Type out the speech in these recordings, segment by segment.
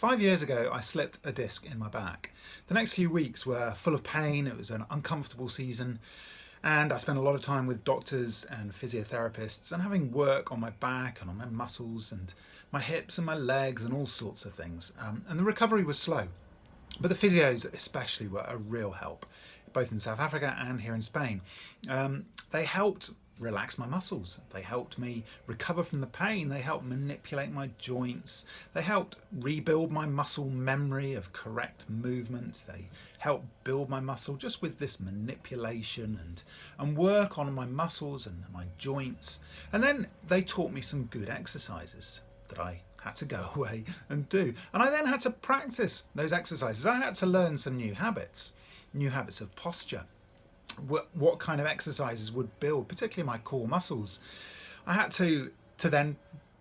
5 years ago, I slipped a disc in my back. The next few weeks were full of pain. It was an uncomfortable season. And I spent a lot of time with doctors and physiotherapists and having work on my back and on my muscles and my hips and my legs and all sorts of things. And the recovery was slow. But the physios especially were a real help, both in South Africa and here in Spain. They helped relax my muscles. They helped me recover from the pain. They helped manipulate my joints. They helped rebuild my muscle memory of correct movement. They helped build my muscle just with this manipulation and work on my muscles and my joints. And then they taught me some good exercises that I had to go away and do. And I then had to practice those exercises. I had to learn some new habits of posture. What kind of exercises would build, particularly my core muscles. I had to then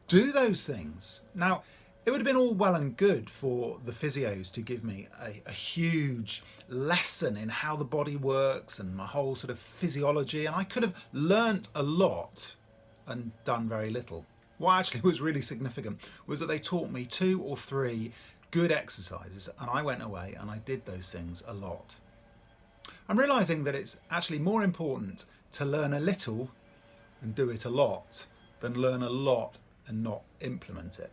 do those things. Now, it would have been all well and good for the physios to give me a huge lesson in how the body works and my whole sort of physiology, and I could have learnt a lot and done very little. What actually was really significant was that they taught me 2 or 3 good exercises, and I went away and I did those things a lot. I'm realising that it's actually more important to learn a little and do it a lot than learn a lot and not implement it.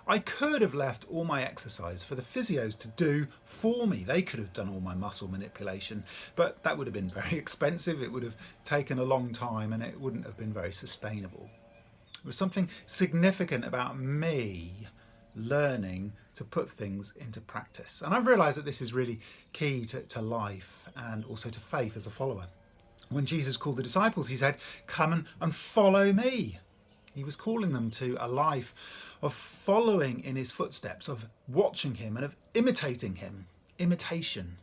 I could have left all my exercise for the physios to do for me. They could have done all my muscle manipulation, but that would have been very expensive. It would have taken a long time and it wouldn't have been very sustainable. There was something significant about me learning to put things into practice. And I've realised that this is really key to life and also to faith as a follower. When Jesus called the disciples, he said, "Come and follow me." He was calling them to a life of following in his footsteps, of watching him and of imitating him. Imitation.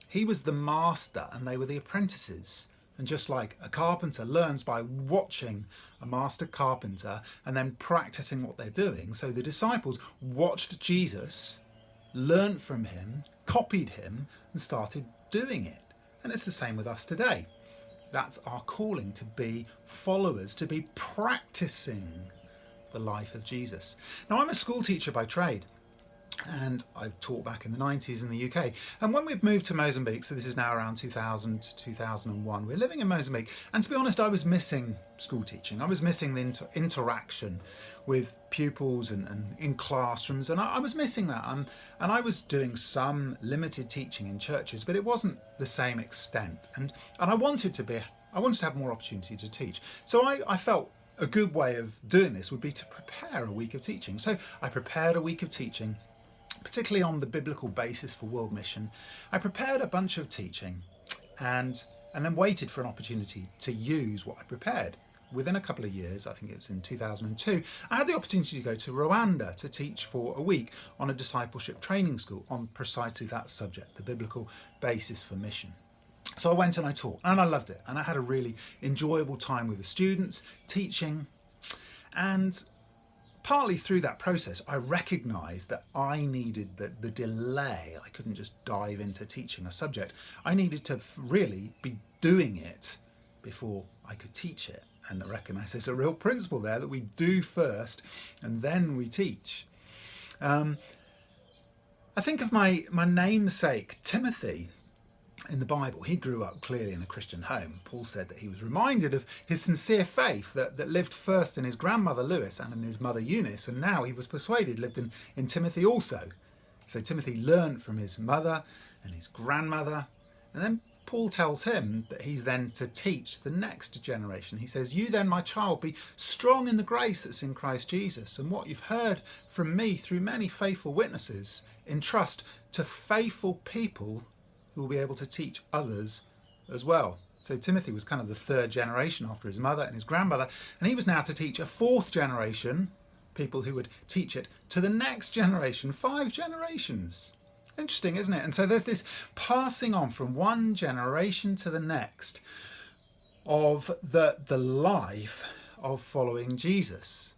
He was the master and they were the apprentices. And just like a carpenter learns by watching a master carpenter and then practicing what they're doing, so the disciples watched Jesus, learned from him, copied him, and started doing it. And it's the same with us today. That's our calling, to be followers, to be practicing the life of Jesus. Now, I'm a school teacher by trade. And I taught back in the 90s in the UK. And when we've moved to Mozambique, so this is now around 2000 to 2001, we're living in Mozambique. And to be honest, I was missing school teaching. I was missing the interaction with pupils and in classrooms. And I was missing that. And I was doing some limited teaching in churches, but it wasn't the same extent. And I wanted to have more opportunity to teach. So I felt a good way of doing this would be to prepare a week of teaching. So I prepared a week of teaching, particularly on the biblical basis for world mission. I prepared a bunch of teaching and then waited for an opportunity to use what I prepared. Within a couple of years, I think it was in 2002, I had the opportunity to go to Rwanda to teach for a week on a discipleship training school on precisely that subject, the biblical basis for mission. So I went and I taught, and I loved it. And I had a really enjoyable time with the students, teaching. And partly through that process, I recognised that I needed the delay. I couldn't just dive into teaching a subject. I needed to really be doing it before I could teach it. And I recognise there's a real principle there that we do first and then we teach. I think of my namesake, Timothy. In the Bible, he grew up clearly in a Christian home. Paul said that he was reminded of his sincere faith that lived first in his grandmother Lois and in his mother Eunice, and now he was persuaded lived in Timothy also. So Timothy learned from his mother and his grandmother, and then Paul tells him that he's then to teach the next generation. He says, "You then, my child, be strong in the grace that's in Christ Jesus, and what you've heard from me through many faithful witnesses, entrust to faithful people who will be able to teach others as well." So Timothy was kind of the 3rd generation after his mother and his grandmother, and he was now to teach a 4th generation, people who would teach it to the next generation, 5 generations. Interesting, isn't it? And so there's this passing on from one generation to the next of the life of following Jesus.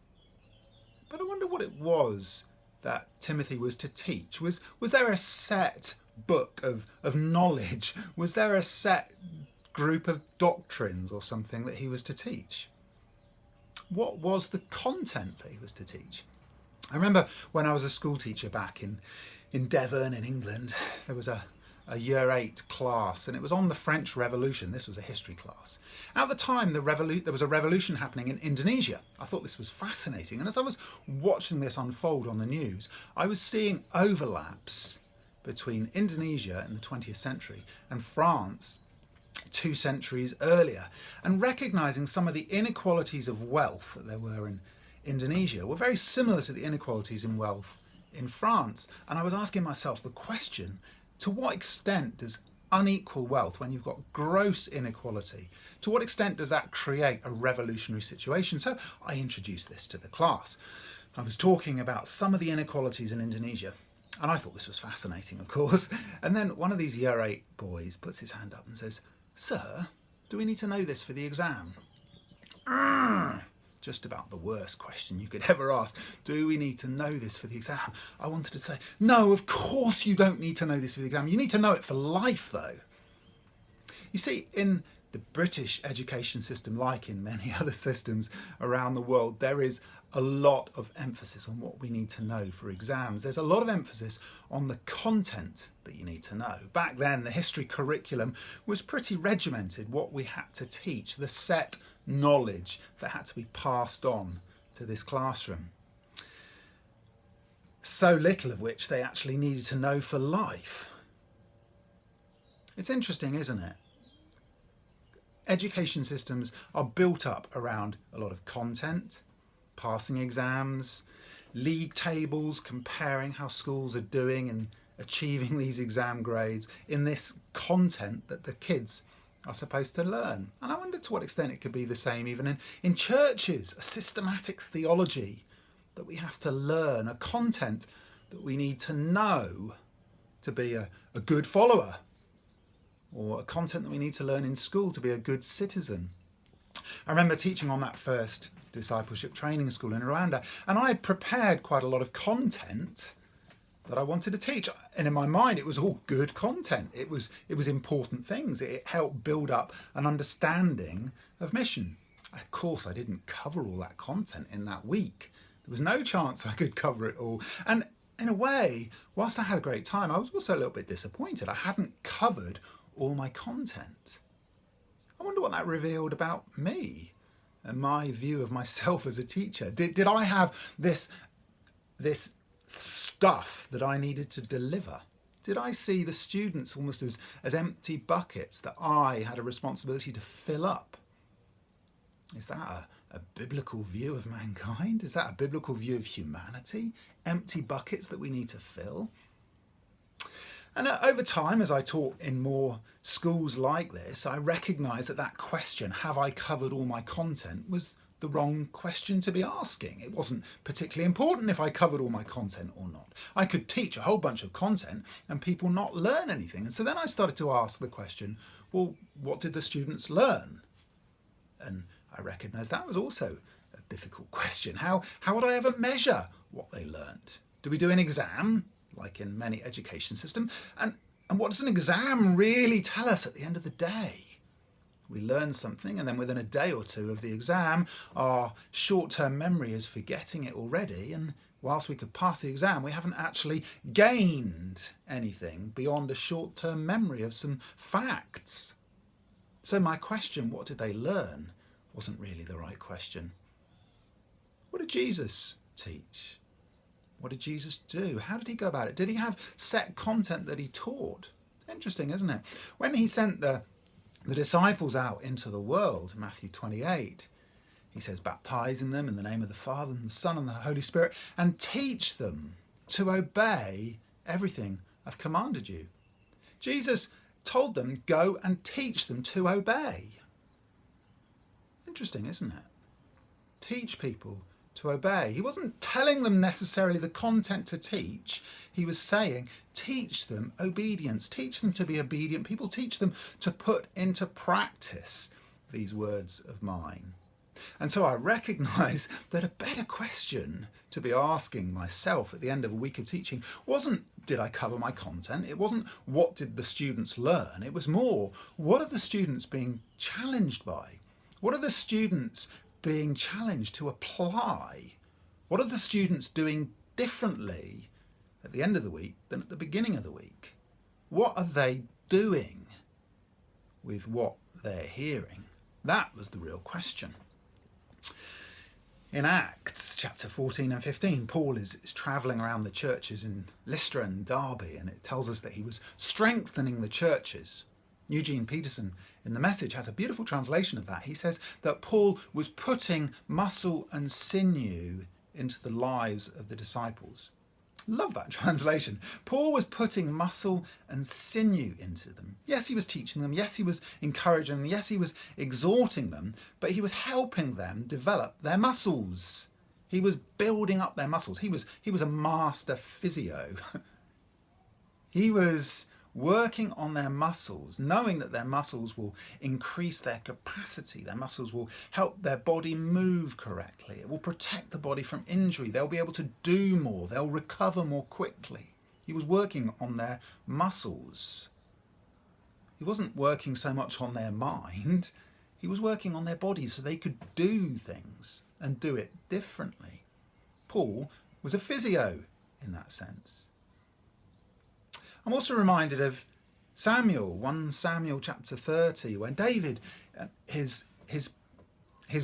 But I wonder what it was that Timothy was to teach. Was there a set book of knowledge? Was there a set group of doctrines or something that he was to teach? What was the content that he was to teach? I remember when I was a school teacher back in Devon in England, there was a year 8 class, and it was on the French Revolution. This was a history class. At the time, there was a revolution happening in Indonesia. I thought this was fascinating, and as I was watching this unfold on the news, I was seeing overlaps between Indonesia in the 20th century and France 2 centuries earlier, and recognising some of the inequalities of wealth that there were in Indonesia were very similar to the inequalities in wealth in France. And I was asking myself the question, to what extent does unequal wealth, when you've got gross inequality, to what extent does that create a revolutionary situation? So I introduced this to the class. I was talking about some of the inequalities in Indonesia, and I thought this was fascinating, of course. And then one of these year 8 boys puts his hand up and says, "Sir, do we need to know this for the exam?" Just about the worst question you could ever ask. Do we need to know this for the exam? I wanted to say, no, of course you don't need to know this for the exam. You need to know it for life, though. You see, in the British education system, like in many other systems around the world, there is a lot of emphasis on what we need to know for exams. There's a lot of emphasis on the content that you need to know. Back then, the history curriculum was pretty regimented, what we had to teach, the set knowledge that had to be passed on to this classroom. So little of which they actually needed to know for life. It's interesting, isn't it? Education systems are built up around a lot of content, passing exams, league tables, comparing how schools are doing and achieving these exam grades in this content that the kids are supposed to learn. And I wonder to what extent it could be the same even in churches, a systematic theology that we have to learn, a content that we need to know to be a good follower, or a content that we need to learn in school to be a good citizen. I remember teaching on that first discipleship training school in Rwanda, and I had prepared quite a lot of content that I wanted to teach, and in my mind it was all good content. It was important things. It helped build up an understanding of mission. Of course, I didn't cover all that content in that week. There was no chance I could cover it all. And in a way, whilst I had a great time, I was also a little bit disappointed. I hadn't covered all my content. I wonder what that revealed about me and my view of myself as a teacher. Did I have this stuff that I needed to deliver? Did I see the students almost as empty buckets that I had a responsibility to fill up? Is that a biblical view of mankind? Is that a biblical view of humanity? Empty buckets that we need to fill? And over time, as I taught in more schools like this, I recognised that question, have I covered all my content, was the wrong question to be asking. It wasn't particularly important if I covered all my content or not. I could teach a whole bunch of content and people not learn anything. And so then I started to ask the question, well, what did the students learn? And I recognised that was also a difficult question. How would I ever measure what they learnt? Do we do an exam, like in many education systems? And what does an exam really tell us at the end of the day? We learn something, and then within a day or two of the exam, our short-term memory is forgetting it already, and whilst we could pass the exam, we haven't actually gained anything beyond a short-term memory of some facts. So my question, what did they learn, wasn't really the right question. What did Jesus teach? What did Jesus do? How did he go about it? Did he have set content that he taught? Interesting, isn't it? When he sent the disciples out into the world, Matthew 28, he says, baptizing them in the name of the Father and the Son and the Holy Spirit, and teach them to obey everything I've commanded you. Jesus told them, go and teach them to obey. Interesting, isn't it? Teach people to obey. He wasn't telling them necessarily the content to teach. He was saying, teach them obedience. Teach them to be obedient people. Teach them to put into practice these words of mine. And so I recognise that a better question to be asking myself at the end of a week of teaching wasn't, did I cover my content? It wasn't, what did the students learn? It was more, what are the students being challenged by? What are the students being challenged to apply? What are the students doing differently at the end of the week than at the beginning of the week? What are they doing with what they're hearing? That was the real question. In Acts chapter 14 and 15, Paul is travelling around the churches in Lystra and Derbe, and it tells us that he was strengthening the churches. Eugene Peterson in the Message has a beautiful translation of that. He says that Paul was putting muscle and sinew into the lives of the disciples. Love that translation. Paul was putting muscle and sinew into them. Yes, he was teaching them. Yes, he was encouraging them. Yes, he was exhorting them, but he was helping them develop their muscles. He was building up their muscles. He was a master physio. He was working on their muscles, knowing that their muscles will increase their capacity. Their muscles will help their body move correctly. It will protect the body from injury. They'll be able to do more. They'll recover more quickly. He was working on their muscles. He wasn't working so much on their mind. He was working on their bodies so they could do things and do it differently. Paul was a physio in that sense. I'm also reminded of Samuel, 1 Samuel chapter 30, when David, his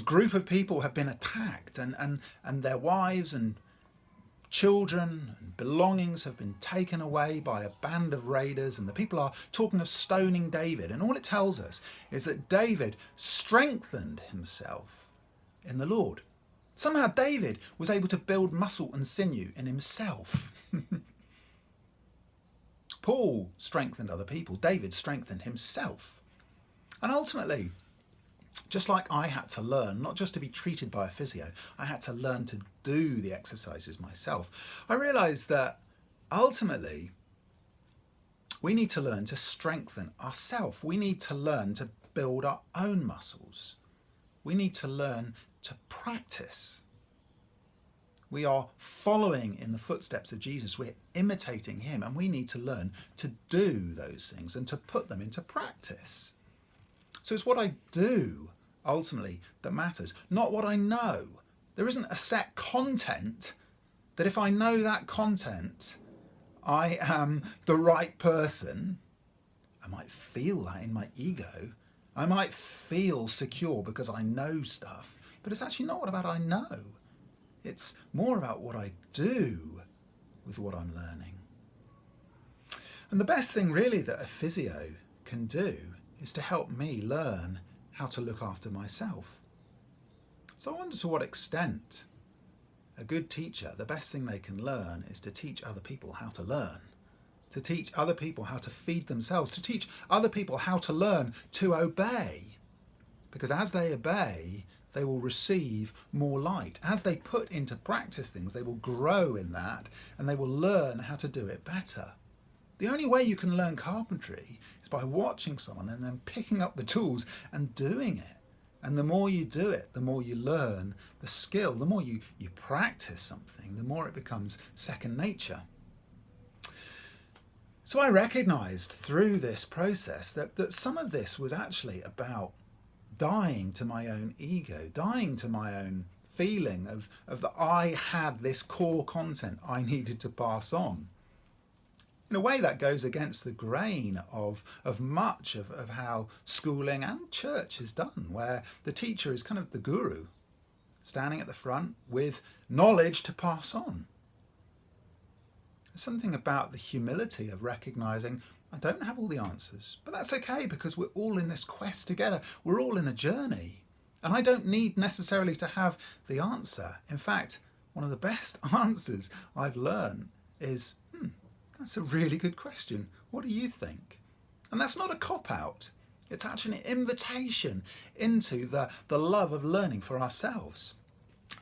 group of people have been attacked and their wives and children and belongings have been taken away by a band of raiders, and the people are talking of stoning David. And all it tells us is that David strengthened himself in the Lord. Somehow David was able to build muscle and sinew in himself. Paul strengthened other people. David strengthened himself. And ultimately, just like I had to learn, not just to be treated by a physio, I had to learn to do the exercises myself. I realised that ultimately, we need to learn to strengthen ourselves. We need to learn to build our own muscles. We need to learn to practice. We are following in the footsteps of Jesus. We're imitating him, and we need to learn to do those things and to put them into practice. So it's what I do, ultimately, that matters, not what I know. There isn't a set content that if I know that content, I am the right person. I might feel that in my ego. I might feel secure because I know stuff, but it's actually not about I know. It's more about what I do with what I'm learning. And the best thing really that a physio can do is to help me learn how to look after myself. So I wonder to what extent a good teacher, the best thing they can learn is to teach other people how to learn, to teach other people how to feed themselves, to teach other people how to learn to obey. Because as they obey, they will receive more light. As they put into practice things, they will grow in that and they will learn how to do it better. The only way you can learn carpentry is by watching someone and then picking up the tools and doing it. And the more you do it, the more you learn the skill, the more you practice something, the more it becomes second nature. So I recognised through this process that some of this was actually about dying to my own ego, dying to my own feeling of that I had this core content I needed to pass on. In a way that goes against the grain of much of how schooling and church is done, where the teacher is kind of the guru, standing at the front with knowledge to pass on. There's something about the humility of recognising I don't have all the answers, but that's okay because we're all in this quest together. We're all in a journey. And I don't need necessarily to have the answer. In fact, one of the best answers I've learned is, that's a really good question. What do you think? And that's not a cop-out. It's actually an invitation into the love of learning for ourselves.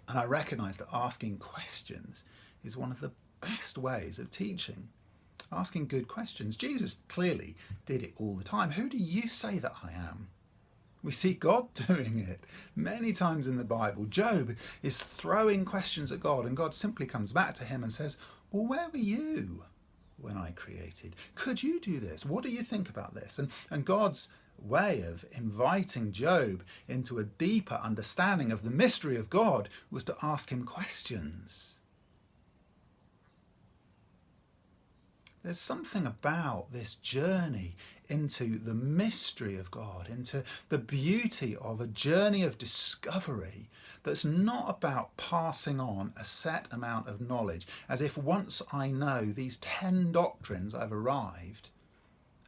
And I recognise that asking questions is one of the best ways of teaching. Asking good questions. Jesus clearly did it all the time. Who do you say that I am? We see God doing it many times in the Bible. Job is throwing questions at God, and God simply comes back to him and says, well, where were you when I created? Could you do this? What do you think about this? And God's way of inviting Job into a deeper understanding of the mystery of God was to ask him questions. There's something about this journey into the mystery of God, into the beauty of a journey of discovery that's not about passing on a set amount of knowledge, as if once I know these 10 doctrines I've arrived.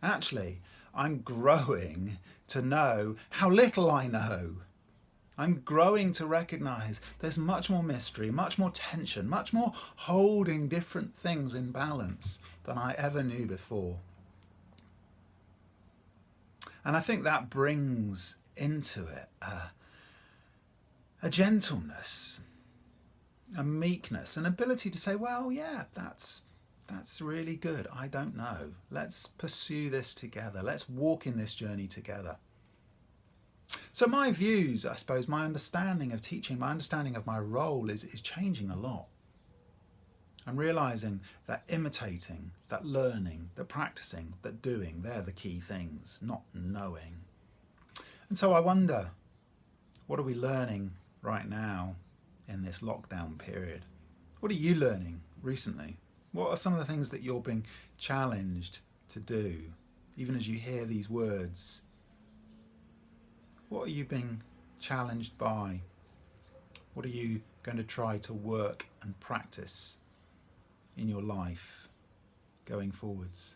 Actually, I'm growing to know how little I know. I'm growing to recognize there's much more mystery, much more tension, much more holding different things in balance than I ever knew before. And I think that brings into it a gentleness, a meekness, an ability to say, well, yeah, that's really good. I don't know. Let's pursue this together. Let's walk in this journey together. So my views, I suppose, my understanding of teaching, my understanding of my role is changing a lot. I'm realising that imitating, that learning, that practicing, that doing, they're the key things, not knowing. And so I wonder, what are we learning right now in this lockdown period? What are you learning recently? What are some of the things that you're being challenged to do, even as you hear these words? What are you being challenged by? What are you going to try to work and practice in your life going forwards?